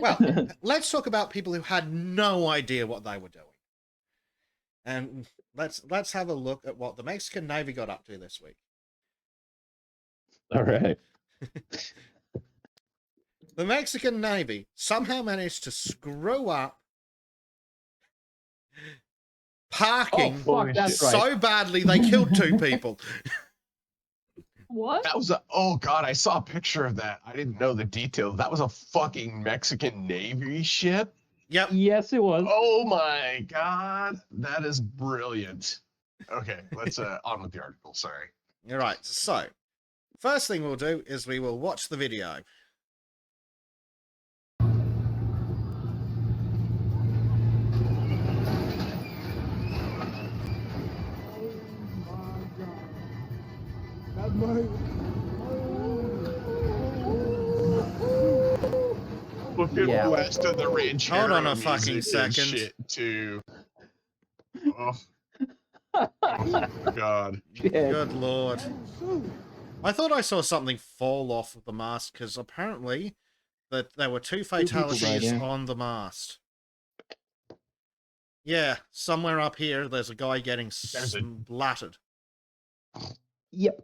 Well, let's talk about people who had no idea what they were doing. And let's have a look at what the Mexican Navy got up to this week. All right. The Mexican Navy somehow managed to screw up parking so badly they killed 2 people. What? That was oh god, I saw a picture of that. I didn't know the details. That was a fucking Mexican Navy ship? Yep. Yes, it was. Oh my god, that is brilliant. Okay, let's on with the article, sorry. All right, so first thing we'll do is we will watch the video. Fucking west of the ranch. Hold on a fucking second. Shit too. Oh. God. Good lord. I thought I saw something fall off of the mast because apparently that there were 2 fatalities on the mast. Yeah, somewhere up here there's a guy getting splattered. Yep.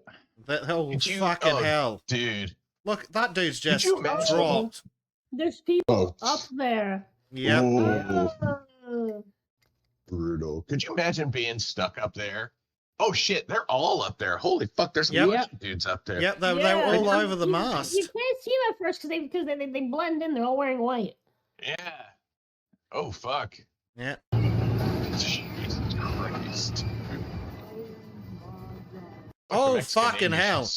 Oh, fucking hell. Dude. Look, that dude's just dropped. There's people up there. Yep. Brutal. Could you imagine being stuck up there? Oh shit, they're all up there. Holy fuck, there's a bunch of dudes up there. Yep, they're all over the mast. You can't see them at first because they blend in. They're all wearing white. Yeah. Oh fuck. Yeah. Jesus Christ. Oh fucking hell.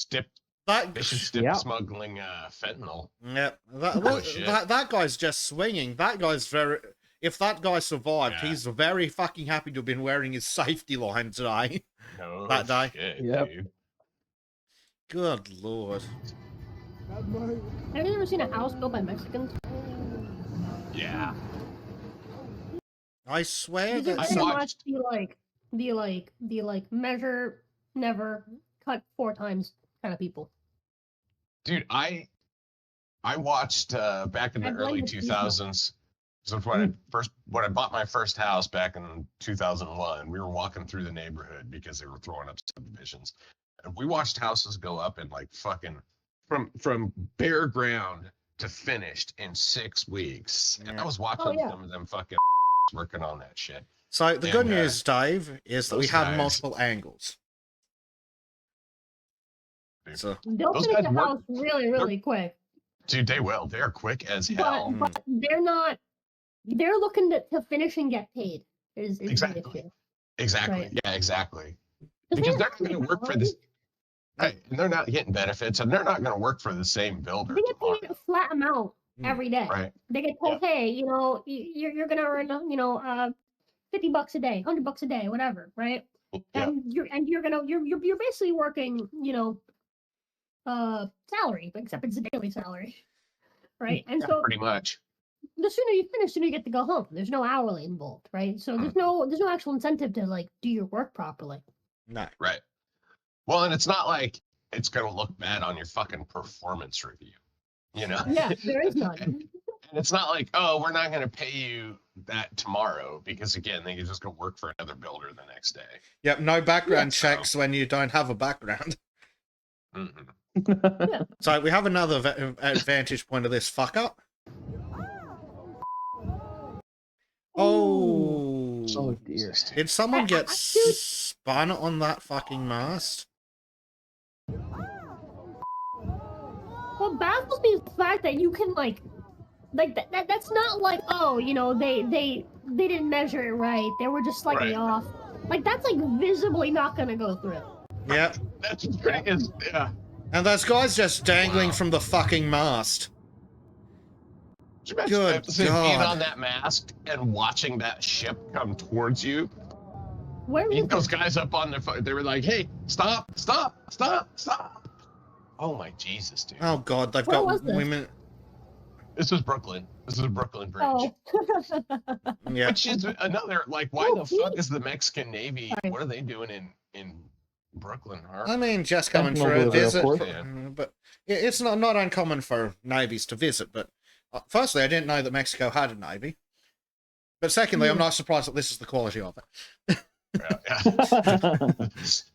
They should stop smuggling fentanyl. Yep. That guy's just swinging. That guy's very... If that guy survived, he's very fucking happy to have been wearing his safety line today. No that day. Shit, dude. Good lord. Have you ever seen a house built by Mexicans? Yeah. I swear that I watched the measure, never, cut 4 times kind of people. Dude, I watched back in the early 2000s. So when I bought my first house back in 2001, we were walking through the neighborhood because they were throwing up subdivisions, and we watched houses go up in like fucking from bare ground to finished in 6 weeks. And I was watching some of them fucking working on that shit. So the good news, Dave, is that we have multiple angles. So they'll finish the house really quick. Dude, they will. They're quick as hell. But they're not. They're looking to finish and get paid. Exactly. Exactly. Right. Yeah, exactly. Because they're not going to work for this. Right. And they're not getting benefits, and they're not going to work for the same builder. They get paid a flat amount every day. Right. They get told, hey, you're going to earn, $50 a day, $100 a day, whatever, right? Yeah. And you're basically working, salary, except it's a daily salary, right? And so pretty much. The sooner you finish, the sooner you get to go home. There's no hourly involved, right? So there's no actual incentive to do your work properly. No. Right. Well, and it's not like it's gonna look bad on your fucking performance review, Yeah, there is none. And it's not like, oh, we're not gonna pay you that tomorrow because again, they can just go work for another builder the next day. Yep, no background checks when you don't have a background. So we have another advantage point of this fuck up. Oh dear. Did someone get spun on that fucking mast? What baffles me is the fact that you can that's not like, oh, they didn't measure it right. They were just slightly off. That's visibly not gonna go through. Yep. That's crazy. Yeah. And those guys just dangling from the fucking mast. Good God. Being on that mast and watching that ship come towards you. Where was those guys up on their phone? They were like, "Hey, stop! Oh my Jesus, dude! Oh God, they've got women. This is Brooklyn. This is a Brooklyn Bridge. Oh. Yeah. Which is another why the fuck is the Mexican Navy? What are they doing in Brooklyn Harbor? I mean, just coming for a visit, but it's not uncommon for navies to visit, but Firstly, I didn't know that Mexico had a navy. But secondly, I'm not surprised that this is the quality of it. Yeah.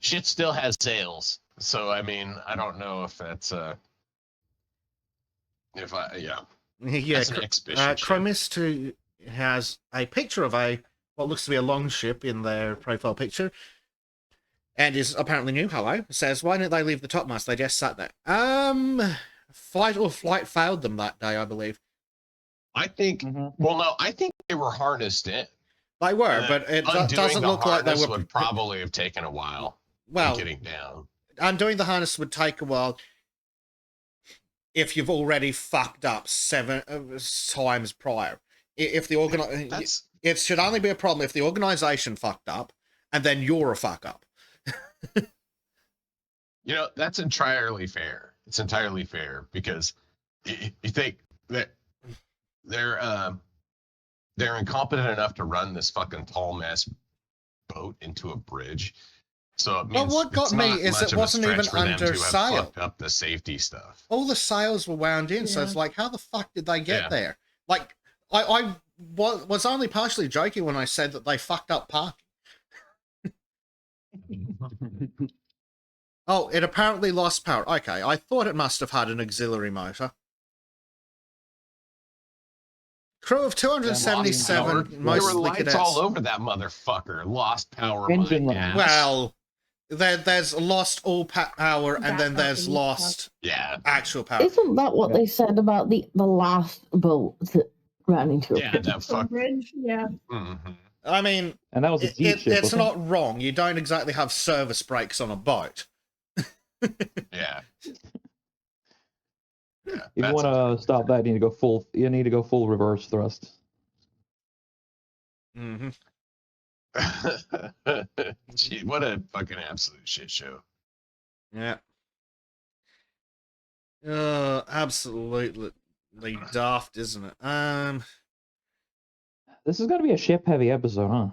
Shit still has sails. So, I mean, I don't know if that's, yeah. Yeah, That's an expedition ship. Chromistu has a picture of what looks to be a long ship in their profile picture. And is apparently new. Hello. Says, why didn't they leave the topmast? They just sat there. Flight failed them that day, I believe. I think, well, no, I think they were harnessed in. They were, but it doesn't look like they were. Would probably have taken a while. Well, getting down. Undoing the harness would take a while if you've already fucked up 7 times prior. If the it should only be a problem if the organization fucked up and then you're a fuck up. You know, that's entirely fair. It's entirely fair because you think that they're incompetent enough to run this fucking tall mess boat into a bridge. So it means but what got me is it wasn't even under sail. Fucked up the safety stuff. All the sails were wound in, so it's like, how the fuck did they get there? Like, I was only partially joking when I said that they fucked up parking. Oh, it apparently lost power. Okay, I thought it must have had an auxiliary motor. Crew of 277, mostly there were lights cadets. all over that motherfucker. Lost power. Engine well, there's lost all power, and then there's lost actual power. Isn't that what they said about the last boat that ran into a bridge? Yeah. Mm-hmm. I mean, and that was it's not wrong. You don't exactly have service brakes on a boat. Yeah. If you want to stop that, you need to go full reverse thrust. Mm-hmm. Gee, what a fucking absolute shit show. Yeah. Absolutely daft, isn't it? This is going to be a ship-heavy episode, huh?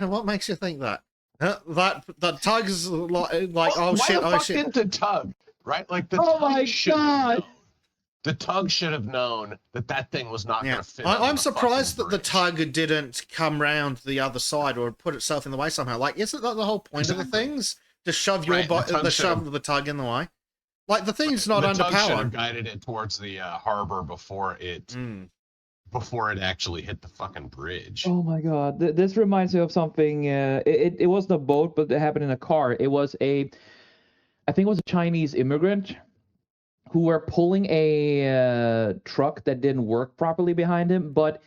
What makes you think that? That tug's like oh shit, oh shit. Why the tug? Right? Like the oh my god! The tug should have known that thing was not going to fit. I'm surprised that the tug didn't come round the other side or put itself in the way somehow. Like, isn't that the whole point of the things? To shove shove the tug in the way? Like, the thing's not under power. The tug should have guided it towards the harbor before it actually hit the fucking bridge. Oh my god, this reminds me of something. It wasn't a boat, but it happened in a car. It was I think it was a Chinese immigrant who were pulling a truck that didn't work properly behind him, but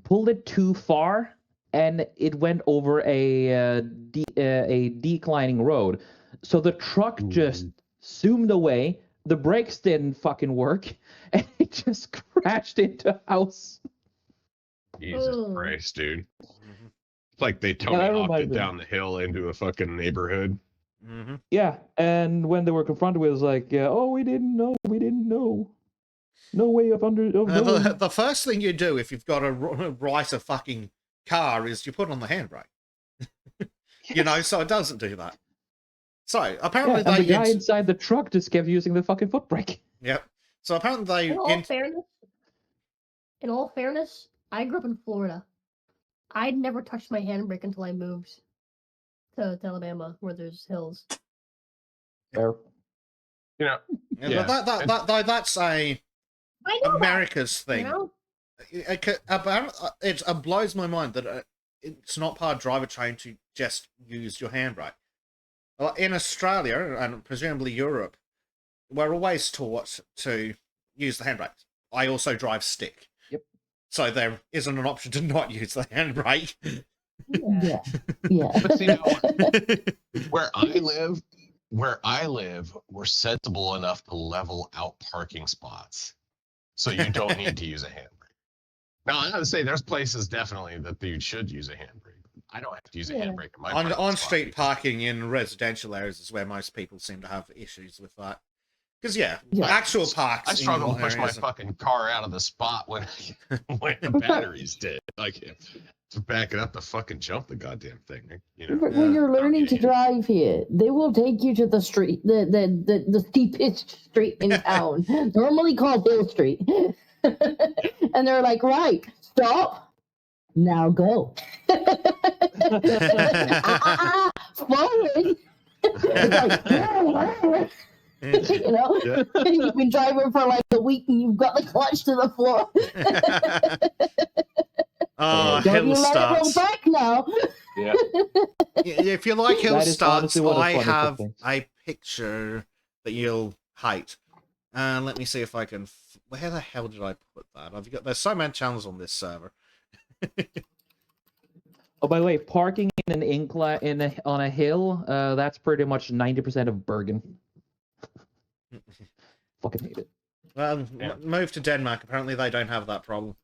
pulled it too far, and it went over a declining road. So the truck just zoomed away. The brakes didn't fucking work, and it just crashed into a house. Jesus Christ, dude! It's like they Tony Hawked it down the hill into a fucking neighborhood. Mm-hmm. Yeah, and when they were confronted with it, it was like, oh, we didn't know. No way of the first thing you do if you've got to write a fucking car is you put on the handbrake. You know, so it doesn't do that. So apparently the guy inside the truck just kept using the fucking foot brake. Yep. So apparently they. In all fairness, I grew up in Florida. I'd never touched my handbrake until I moved to Alabama, where there's hills. Fair. Yeah. That's America's thing. You know? It blows my mind that it's not part of driver training to just use your handbrake. Well, in Australia and presumably Europe, we're always taught to use the handbrake. I also drive stick. Yep. So there isn't an option to not use the handbrake. Yeah. But see, where I live, we're sensible enough to level out parking spots, so you don't need to use a handbrake. Now, I gotta say, there's places definitely that you should use a handbrake. I don't have to use a handbrake in my on street parking in residential areas is where most people seem to have issues with that. Because yeah, Yeah. actual parks. I struggle to push my areas. fucking car out of the spot when when the battery's dead. Like to back it up to fucking jump the goddamn thing. You know. But when you're learning to yeah. drive here, they will take you to the street, the steepest street in town, normally called Hill Street, and they're like, "Right, stop, now go." Forward. It's like, you know, Yeah. you've been driving for like a week and you've got the clutch to the floor. Oh, Don't you hill let it roll starts. back now. Yeah. If you like hill That is starts, honestly one of the I funnest have things. a picture that you'll hate. And let me see if I can. Where the hell did I put that? I've got. There's so many channels on this server. Oh, by the way, parking in an incline on a hill, that's pretty much 90% of Bergen. Fucking hate it. Well, Yeah. move to Denmark. Apparently, they don't have that problem.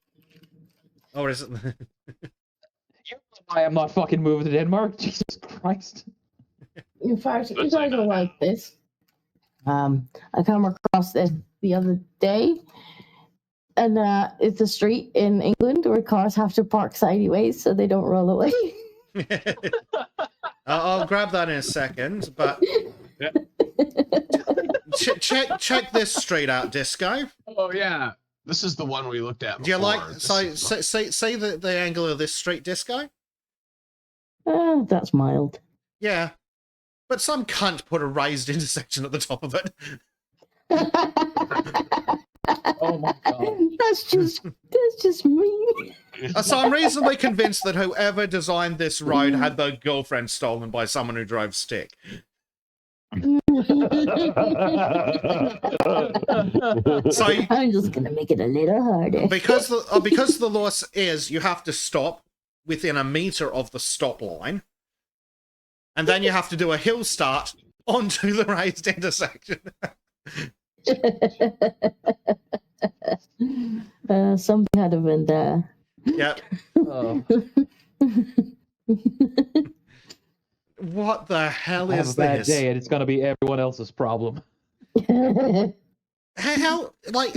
Or is it? You know why I'm not fucking moving to Denmark? Jesus Christ. In fact, you guys are like this. I come across this the other day, and it's a street in England where cars have to park sideways so they don't roll away. I'll grab that in a second, but Yeah. check this street out, Disco. Oh yeah. This is the one we looked at before. Do you like This is see the angle of this street, Disco? That's mild. Yeah, but some cunt put a raised intersection at the top of it. Oh my god. That's just mean. So I'm reasonably convinced that whoever designed this road had their girlfriend stolen by someone who drove stick. So I'm just gonna make it a little harder. because the law is you have to stop within a meter of the stop line, and then you have to do a hill start onto the raised intersection. Something had to been there. Yep. Oh, What the hell I have is a bad this? day and it's gonna be everyone else's problem. How like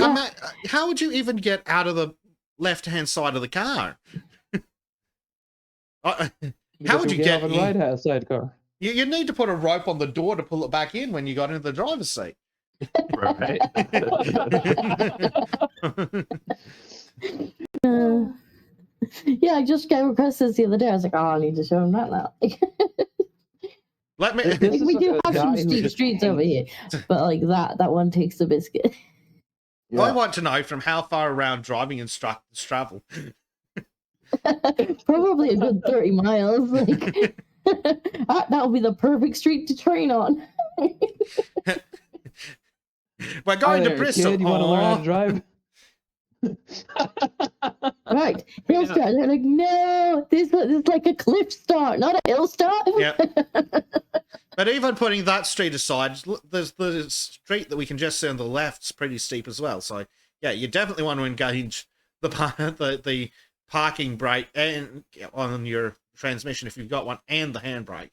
how would you even get out of the left-hand side of the car? How would you get on the in? right hand side car? You need to put a rope on the door to pull it back in when you got into the driver's seat. right. Yeah, I just came across this the other day. I was like, oh, I need to show him that now. Let me. This Like, is we a do have some guy who steep just streets over here, but like that one takes the biscuit. I want to know from how far around driving instructors travel. Probably a good 30 miles. Like that would be the perfect street to train on. We're going Hi to there, Bristol. kid, you want to learn how to Aw. drive? Right, hill start. They're like, no, this is like a cliff start, not a hill start. Yep. But even putting that street aside, there's the street that we can just see on the left's pretty steep as well. So yeah, you definitely want to engage the parking brake and on your transmission if you've got one, and the handbrake.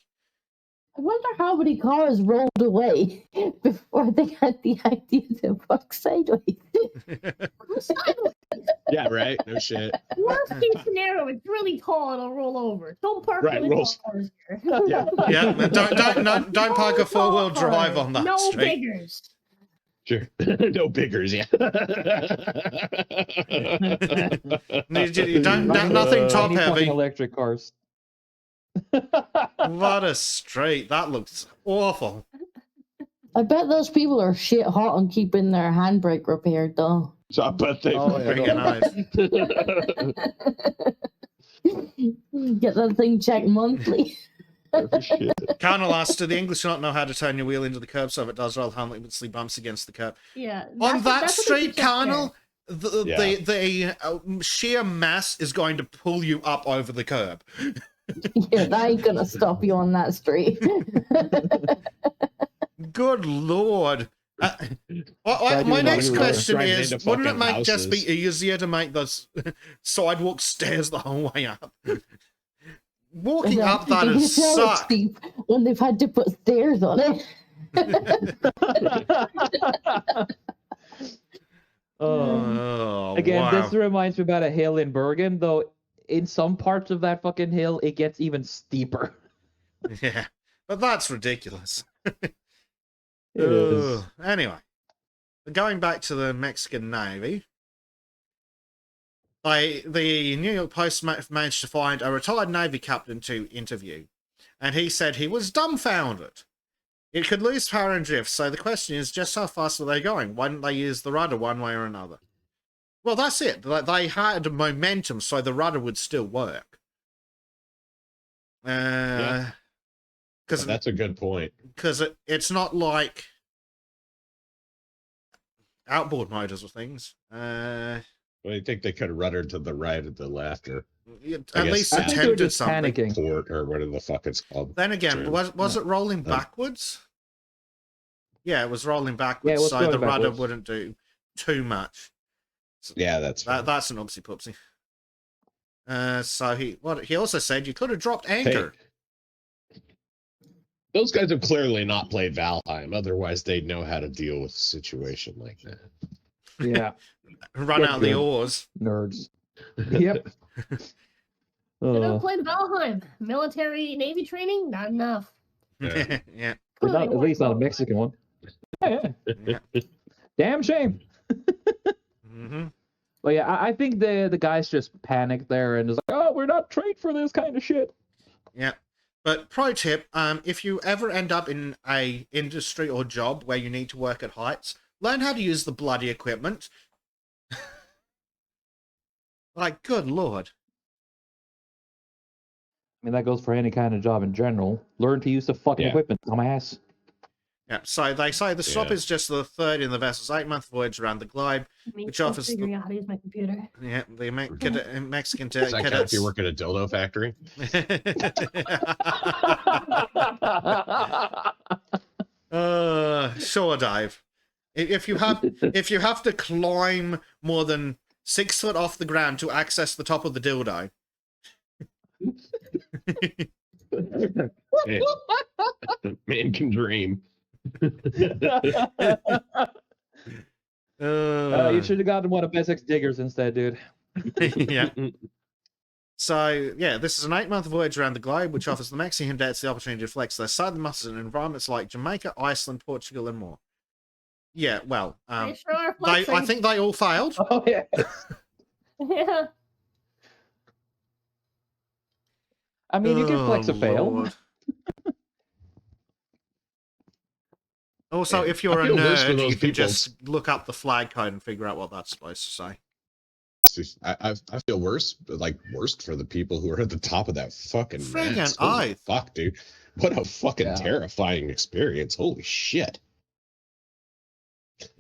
I wonder how many cars rolled away before they had the idea to park sideways. Yeah, right. No shit. Worst case scenario, it's really tall, it'll roll over. Don't park Right, really rolls. tall cars here. Yeah. Yeah, don't park a four-wheel drive on that No street. biggers. Sure. No biggers, yeah. You don't nothing top Any fucking heavy. electric cars. What a street! That looks awful. I bet those people are shit hot on keeping their handbrake repaired, though. So I bet they. Oh, yeah, Pretty no. nice. Get that thing checked monthly. Shit. Colonel asked, do the English not know how to turn your wheel into the curb so if it does roll harmlessly bumps against the curb? Yeah. On that that's what street, they check Colonel, the sheer mass is going to pull you up over the curb. Yeah, that ain't gonna stop you on that street. Good lord. Glad you My know next you were question driving is, into wouldn't it fucking just be houses. easier to make those sidewalk stairs the whole way up? Walking Yeah, up that you can is tell it's suck. steep when they've had to put stairs on it. Oh, Again, wow. this reminds me about a hill in Bergen, though in some parts of that fucking hill, it gets even steeper. Yeah, but that's ridiculous. It is. Anyway, going back to the Mexican Navy, the New York Post managed to find a retired Navy captain to interview, and he said he was dumbfounded. It could lose power and drift, so the question is just how fast are they going? Why didn't they use the rudder one way or another? Well, that's it. They had momentum, so the rudder would still work. Yeah. Because That's a good point. Because it's not like outboard motors or things. Well, I think they could have ruddered to the right or the left, or At least I think they were attempted just something. panicking. port, or whatever the fuck it's called. Then again, Sure. was it rolling backwards? Yeah, it was rolling backwards, Yeah, it was so going the rudder backwards. wouldn't do too much. Yeah, that's fine. That's an oopsie poopsie. So he also said you could have dropped anchor. Hey, those guys have clearly not played Valheim, otherwise they'd know how to deal with a situation like that. Yeah. Run Get out the good. oars. Nerds. Yep. They don't play Valheim. Military Navy training, not enough. Yeah. Yeah. But not, at least not a Mexican one. Yeah. Yeah. Damn shame. Mm-hmm. But yeah, I think the guys just panicked there and was like, oh, we're not trained for this kind of shit. Yeah. But pro tip, if you ever end up in a industry or job where you need to work at heights, learn how to use the bloody equipment. Like, good lord. I mean, that goes for any kind of job in general. Learn to use the fucking equipment, dumbass. Yeah, so they say the stop Yeah. is just the third in the vessel's 8-month voyage around the globe. Me Which still offers figuring out how to use my computer. Yeah, the Mexican Does that count if cadets. you work at a dildo factory? Sure, Dave. If you have to climb more than 6 foot off the ground to access the top of the dildo. Man can dream. You should have gotten one of Bezek's diggers instead, dude. Yeah. So, yeah, this is an 8-month voyage around the globe, which offers the Mexican cadets the opportunity to flex their southern muscles in environments like Jamaica, Iceland, Portugal, and more. Yeah, well, They sure are I flexing. think they all failed. Oh, yeah. Yeah. I mean, you can flex a fail. Lord. Also, Yeah, if you're I a feel worse for nerd, those you can people. just look up the flag code and figure out what that's supposed to say. I feel worse, like worst for the people who are at the top of that fucking Friggin' mast. Holy oath. fuck, dude! What a fucking Yeah. terrifying experience! Holy shit!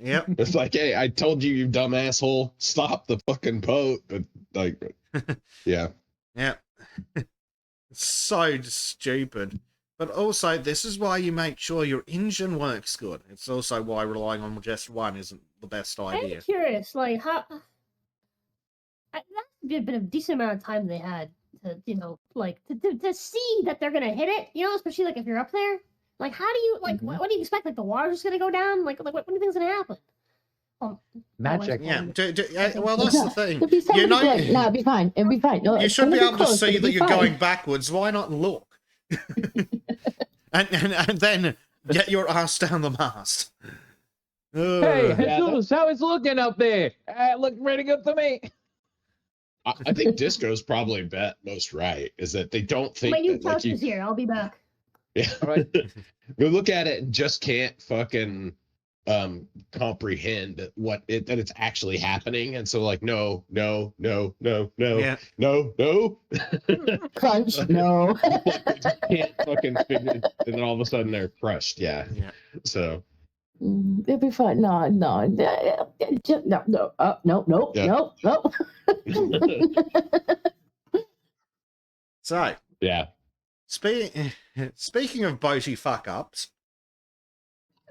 Yep. It's like, hey, I told you, you dumb asshole, stop the fucking boat. But like, yeah, Yep. It's so stupid. But also, this is why you make sure your engine works good. It's also why relying on just one isn't the best idea. I'm curious, like, how... That's been a decent amount of time they had to, like, to see that they're gonna hit it, especially, like, if you're up there. Like, how do you, like, what do you expect? Like, the water's just gonna go down? Like what do you think's gonna happen? Magic. Yeah, well, that's the thing. It'd be somebody You know, like, no, it'd be fine. It'd be fine. No, you it's should gonna be able to close, but see it'd that be you're fine. going backwards. Why not look? and then get your ass down the mast. Hey, Yeah, Jesus, how it's looking up there? Look pretty good to me. I think Disco's probably bet most right. Is that they don't think My new that, like, couch is here. I'll be back. Yeah. All right. We look at it and just can't fucking comprehend that it's actually happening, and so like no Yeah. no Crunch, no. can't fucking figure it, and then all of a sudden they're crushed. Yeah. Yeah. So It'd be fine. No. No. No. Yeah. So, yeah. speaking of boaty fuck ups,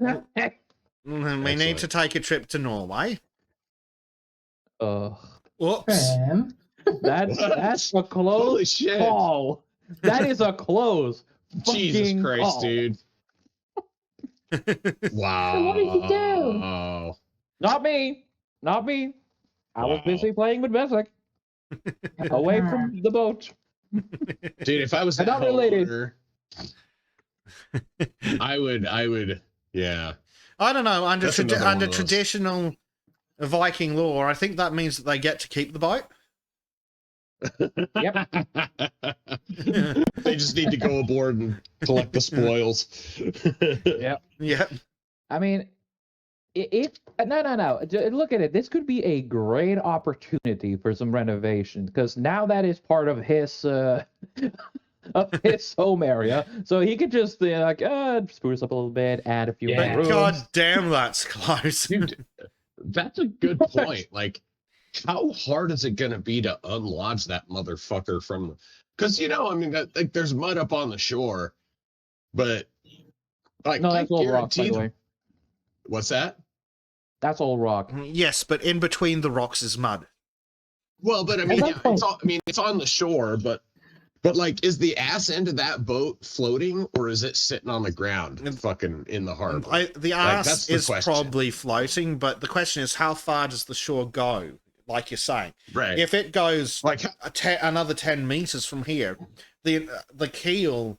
we need Excellent. to take a trip to Norway. Whoops. That's a Holy close shit. call. That is a close. Jesus fucking Christ, call. dude. Wow. What did you do? Not me. Not me. I was Wow. busy playing with Messick. Away from the boat. Dude, if I was that Not related. homeowner, I would, yeah. I don't know. Under That's another one under of those. traditional Viking law, I think that means that they get to keep the boat. Yep. They just need to go aboard and collect the spoils. Yep. Yeah. I mean, no. Look at it. This could be a great opportunity for some renovation because now that is part of his of his home area, so he could just spruce up a little bit, add a few Yeah. more rooms. God damn, that's close. Dude, that's a good point. Like, how hard is it gonna be to unlodge that motherfucker from? Because I mean, like, there's mud up on the shore, but like, No, I that's all rock, by guarantee the way. What's that? That's all rock. Yes, but in between the rocks is mud. Well, but I mean, that yeah, point- it's all. I mean, it's on the shore, but like, is the ass end of that boat floating, or is it sitting on the ground, fucking in the harbor? The that's ass the is question. probably floating, but the question is, how far does the shore go? Like you're saying, Right. if it goes Like, another 10 meters from here, the keel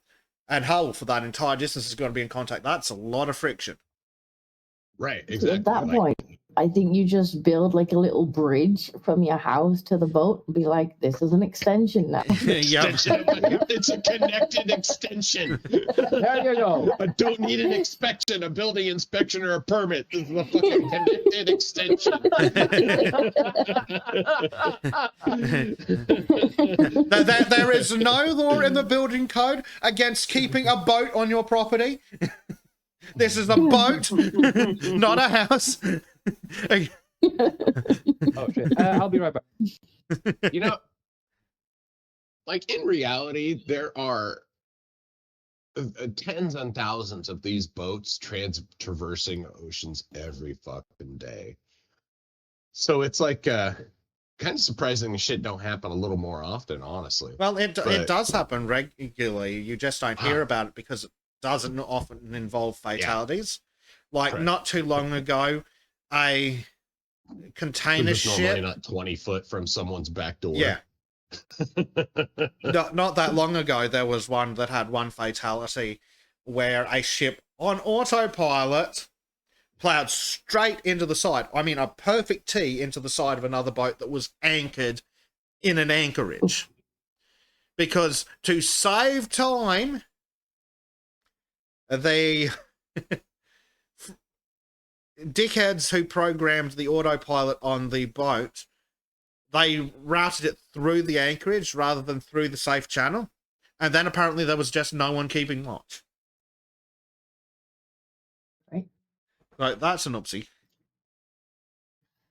and hull for that entire distance is going to be in contact. That's a lot of friction. right. So Exactly. at that like, point, I think you just build like a little bridge from your house to the boat and be like, this is an extension now. Yep. extension. It's a connected extension. There you go. I don't need an inspection, a building inspection, or a permit. This is a fucking connected extension. There is no law in the building code against keeping a boat on your property. This is a boat, not a house. Oh shit! I'll be right back. Like, in reality, there are tens and thousands of these boats traversing oceans every fucking day. So it's like kind of surprising the shit don't happen a little more often, honestly. Well, it But- does happen regularly. You just don't hear about it because it doesn't often involve fatalities. Like, Right. not too long ago, a container It's normally ship. not 20 foot from someone's back door. Yeah. Not that long ago, there was one that had one fatality where a ship on autopilot plowed straight into the side. I mean, a perfect T into the side of another boat that was anchored in an anchorage. Because to save time, the dickheads who programmed the autopilot on the boat, they routed it through the anchorage rather than through the safe channel. And then apparently there was just no one keeping watch. Right. Like, that's an oopsie.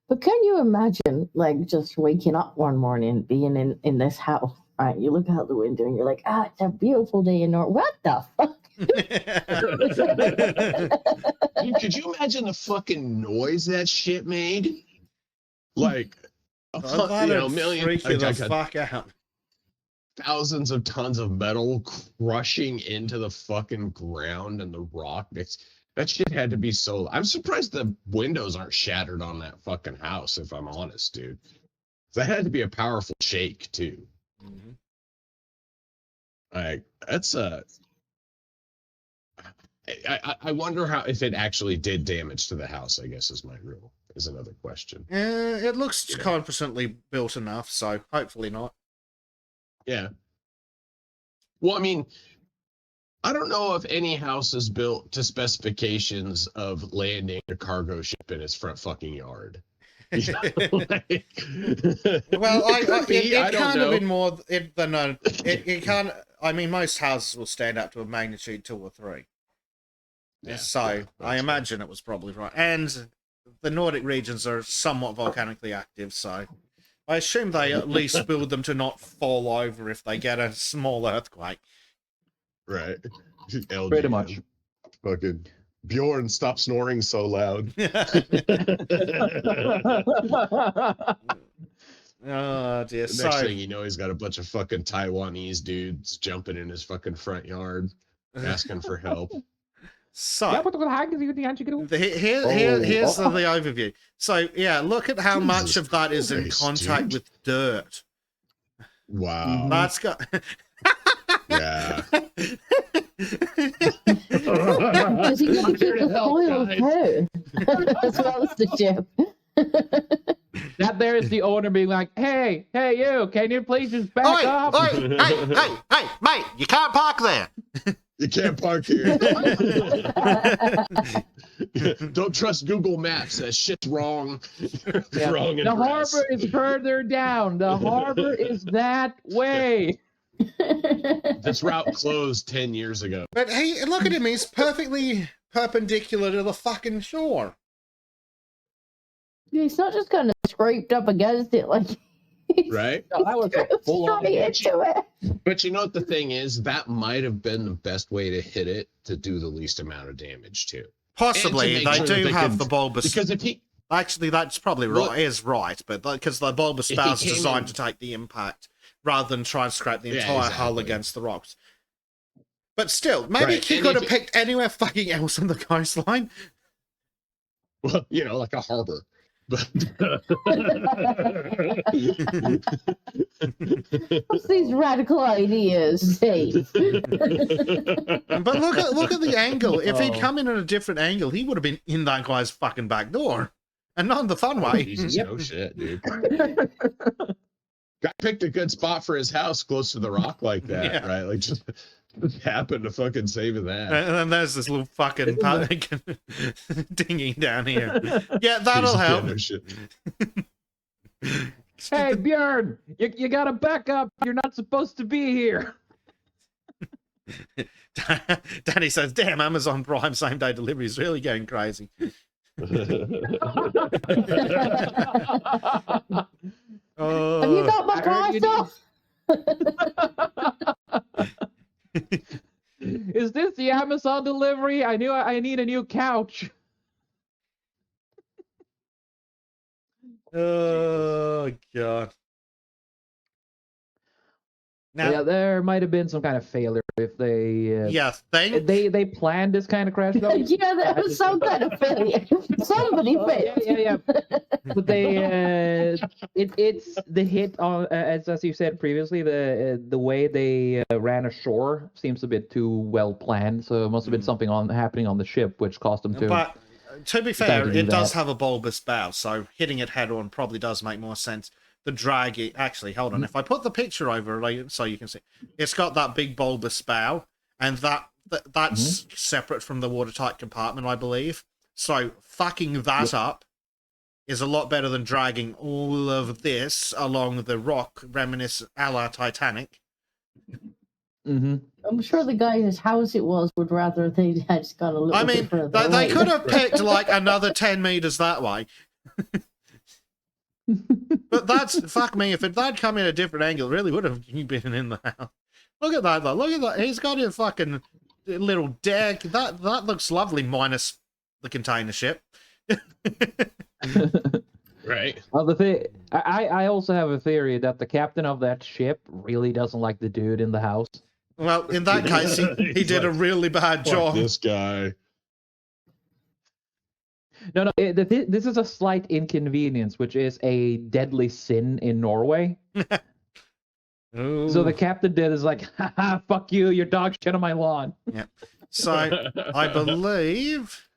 But can you imagine, like, just waking up one morning, being in this house, right? You look out the window and you're like, it's a beautiful day in Norway. What the fuck? Dude, could you imagine the fucking noise that shit made? Like, That'd million, freak you the fuck out. thousands of tons of metal crushing into the fucking ground and the rock. That shit had to be so. I'm surprised the windows aren't shattered on that fucking house, if I'm honest, dude. That had to be a powerful shake, too. Mm-hmm. Like, that's I wonder if it actually did damage to the house, I guess is another question. It looks confidently built enough, so hopefully not. Yeah. Well, I mean, I don't know if any house is built to specifications of landing a cargo ship in its front fucking yard. You know, like, Well, it could be, I it don't can't know. have been more than a. It can't. I mean, most houses will stand up to a magnitude 2 or 3. Yeah, So yeah, I that's imagine it was probably right. And the Nordic regions are somewhat volcanically active, so I assume they at least build them to not fall over if they get a small earthquake. right. Pretty much. Fucking Bjorn, stop snoring so loud. Oh dear. The So next thing you know, he's got a bunch of fucking Taiwanese dudes jumping in his fucking front yard, asking for help. So Yeah, but here's the overview. So yeah, look at how much Jesus of that is in Christ, contact dude. with dirt. Wow. That's got. Yeah. Because you got to keep the soil too, as well as the ship. That there is the owner being like, hey, you, can you please just back up? Hey, mate, you can't park there. You can't park here. Don't trust Google Maps. That shit's wrong. Yeah. Wrong The address. harbor is further down. The harbor is that way. This route closed 10 years ago. But hey, look at him. He's perfectly perpendicular to the fucking shore. He's not just kind of scraped up against it like Right? No, that was full on. straight into it. But you know what the thing is? That might have been the best way to hit it to do the least amount of damage too. Possibly, And to they make sure do they have can- the bulbous. Because if he Actually, that's probably Well, right. Is right, but because the bulbous if he spout is came designed in- to take the impact rather than try and scrape the Yeah, entire hull exactly. against the rocks. But still, maybe Right, he and could if have picked anywhere fucking else on the coastline. well, you know, like a harbor. But What's these radical ideas, Steve? But look at the angle. If he'd Oh. come in at a different angle, he would have been in that guy's fucking back door, and not in the fun way. Jesus, Yep. no shit, dude. Guy picked a good spot for his house close to the rock like that, Yeah. right? Like just happened to fucking save that. And then there's this little fucking dinghy down here. Yeah, that'll Jesus, help. no shit. Hey, Bjorn, you gotta back up. You're not supposed to be here. Danny says, "Damn, Amazon Prime same day delivery is really going crazy." Oh, Have you got my I heard you parcel? Is this the Amazon delivery? I need a new couch. oh god. Now, Yeah, there might have been some kind of failure if they think they planned this kind of crash. Though. Yeah, there was some kind of failure. Somebody Oh, failed. yeah. But they it's the hit on as you said previously, the way they ran ashore seems a bit too well planned. So it must have been something happening on the ship which caused them to. But to be decide fair, to do it does that. have a bulbous bow, so hitting it head on probably does make more sense. The drag, actually, hold on. If I put the picture over like, so you can see, it's got that big bulbous bow, and that's separate from the watertight compartment, I believe. So fucking that up is a lot better than dragging all of this along the rock, reminiscent a la Titanic. Mm-hmm. I'm sure the guy whose house it was would rather they had just gone a little I mean, bit further they away. could have picked like another 10 meters that way. But that's, fuck me, if that'd come in a different angle, it really would have been in the house. Look at that, though. Look at that. He's got a fucking little deck. That looks lovely, minus the container ship. Right. Well, the thing, I also have a theory that the captain of that ship really doesn't like the dude in the house. Well, in that case, he He's did a like, really bad Fuck job. this guy. No, this is a slight inconvenience, which is a deadly sin in Norway. Ooh. So the captain did is like, haha, fuck you, your dog shit on my lawn. So, I believe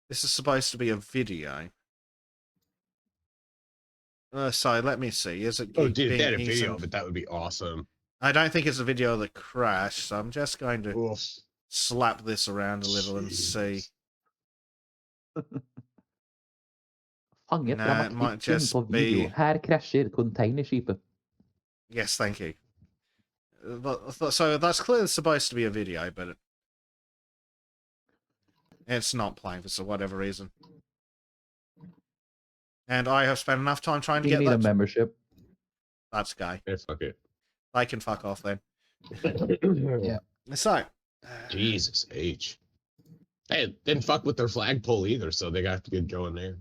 this is supposed to be a video. So, let me see. Is it? Oh, dude, if being they had a easy? video of it, that would be awesome. I don't think it's a video of the crash, so I'm just going to Oof. slap this around a little and see. Fanget Nah, it might dramatikken just på video. be- Her krasjer containerskipet. Yes, thank you. So that's clearly supposed to be a video, but it's not playing for whatever reason. And I have spent enough time trying to You get need a that. membership. That's gay. Yeah, fuck it. They can fuck off then. Yeah. So, Jesus H. Hey, it didn't fuck with their flagpole either, so they got to get going there.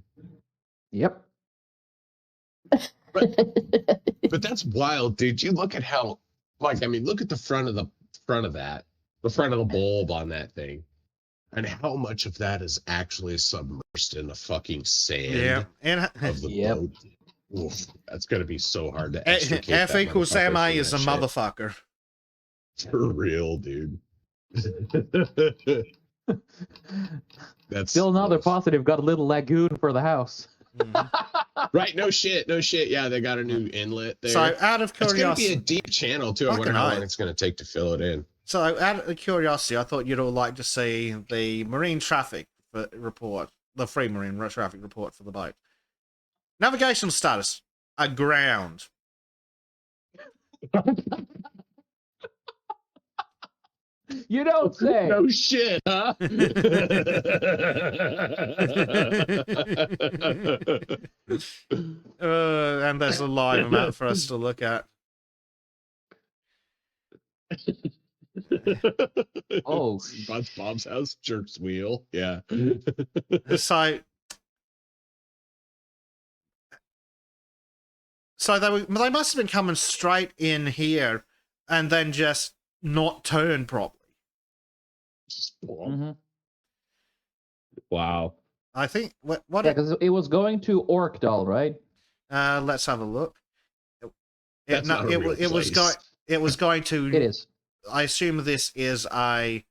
Yep. But that's wild, dude. You look at how, like, I mean, look at the front of that, the front of the bulb on that thing. And how much of that is actually submersed in the fucking sand Yeah, and of the Yep. boat? Oof, that's gonna be so hard to extricate F that equals motherfucker MA from is a that shit. motherfucker. For real, dude. That's Still another oof. positive. Got a little lagoon for the house. Mhm. Right, no shit. Yeah, they got a new inlet there. So, out of It's gonna be a curiosity, deep channel too. I wonder Fucking how oath. long it's gonna take to fill it in. so out of curiosity, I thought you'd all like to see the marine traffic report, the free marine traffic report for the boat. Navigational status: aground. You don't say. No shit, huh? And there's a live amount for us to look at. Oh, Bob's house jerks wheel. Yeah. So they must have been coming straight in here and then just not turn properly. mhm. Wow. I think what Yeah, because it was going to Orkdal, right? let's have a look. That's not a real it was place. it was going to. It is I assume this is a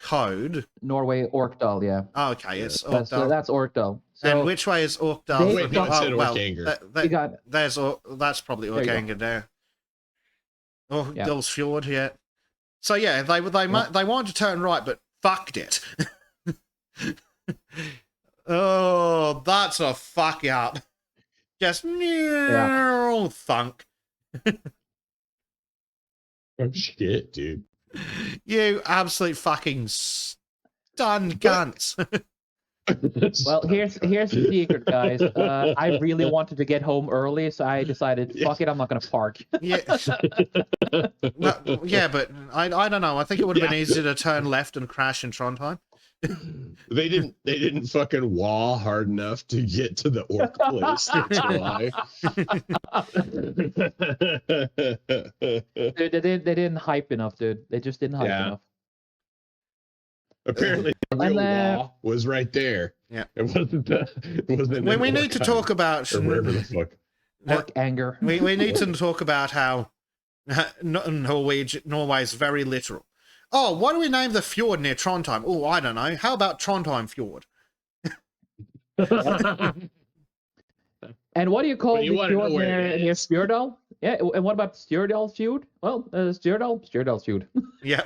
code. Norway Orkdal. Yeah, Oh, okay, it's that's Orkdal. Orkdal. So And which way is Orkdal? They- Wait, no, it said well, Orkanger. you got that's probably There you go. Orkanger there. Oh, Yeah. Gulls Fjord, yeah. So yeah, they wanted to turn right, but fucked it. Oh, that's a fuck up. Just thunk. Oh shit, dude. You absolute fucking stun cunts. well, here's the secret, guys. I really wanted to get home early, so I decided, fuck it, I'm not gonna park. Yeah. Yeah, but I don't know. I think it would have been easier to turn left and crash in Trondheim. They didn't fucking wall hard enough to get to the orc place. That's why. Dude, they didn't hype enough, dude. They just didn't hype enough. Apparently, the real wall was right there. Yeah. It wasn't the. It wasn't When we need to talk about or wherever the fuck. Orc anger. we need to talk about how Norway is very literal. Oh, why do we name the fjord near Trondheim? Oh, I don't know. How about Trondheim Fjord? And what do you call you the wanna know fjord where it near is. Stjørdal? Yeah, and what about Stjørdal Fjord? Well, Stjørdal Fjord. Yeah.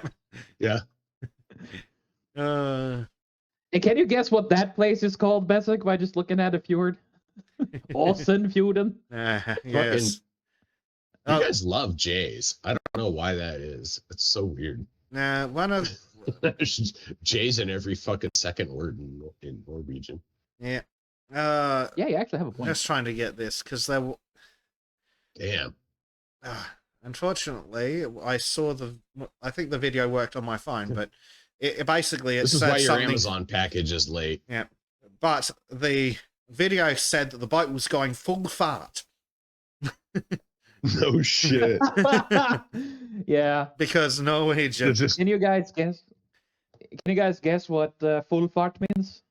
Yeah. And can you guess what that place is called, Bessic, by just looking at a fjord? Åsenfjorden. Yes. You guys love J's. I don't know why that is. It's so weird. One of There's J's in every fucking second word in Norwegian. yeah. Yeah, you actually have a point. Just trying to get this because there. Damn. Unfortunately, I saw I think the video worked on my phone, but it basically This is said why your something. Amazon package is late. Yeah, but the video said that the boat was going full fart. No shit. Yeah. Because Norwegian. Can you guys guess? Can you guys guess what full fart means?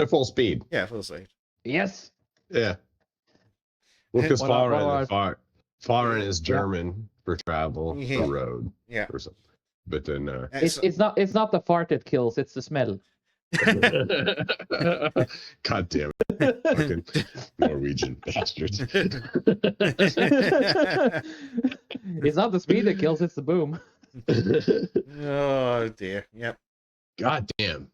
Full speed. Yeah, full speed. Yes. Yeah. Well, because What foreign is German for travel, Yeah. for road, Yeah. or something. But then, It's not the fart that kills, it's the smell. God damn it, fucking Norwegian bastards. It's not the speed that kills, it's the boom. Oh dear. Yep. God damn.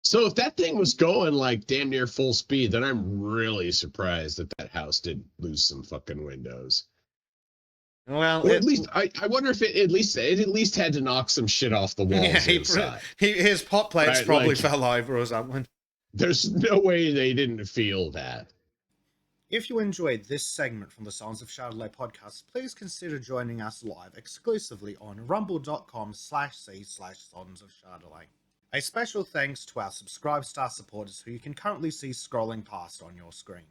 So if that thing was going like damn near full speed, then I'm really surprised that house didn't lose some fucking windows. Well, Or at least I wonder if it at least had to knock some shit off the walls inside. His pot plants Right, probably like- fell over or something. There's no way they didn't feel that. If you enjoyed this segment from the Sons of Chardonnay podcast, please consider joining us live exclusively on rumble.com/c/Sons of Chardonnay. A special thanks to our Subscribe Star supporters who you can currently see scrolling past on your screen.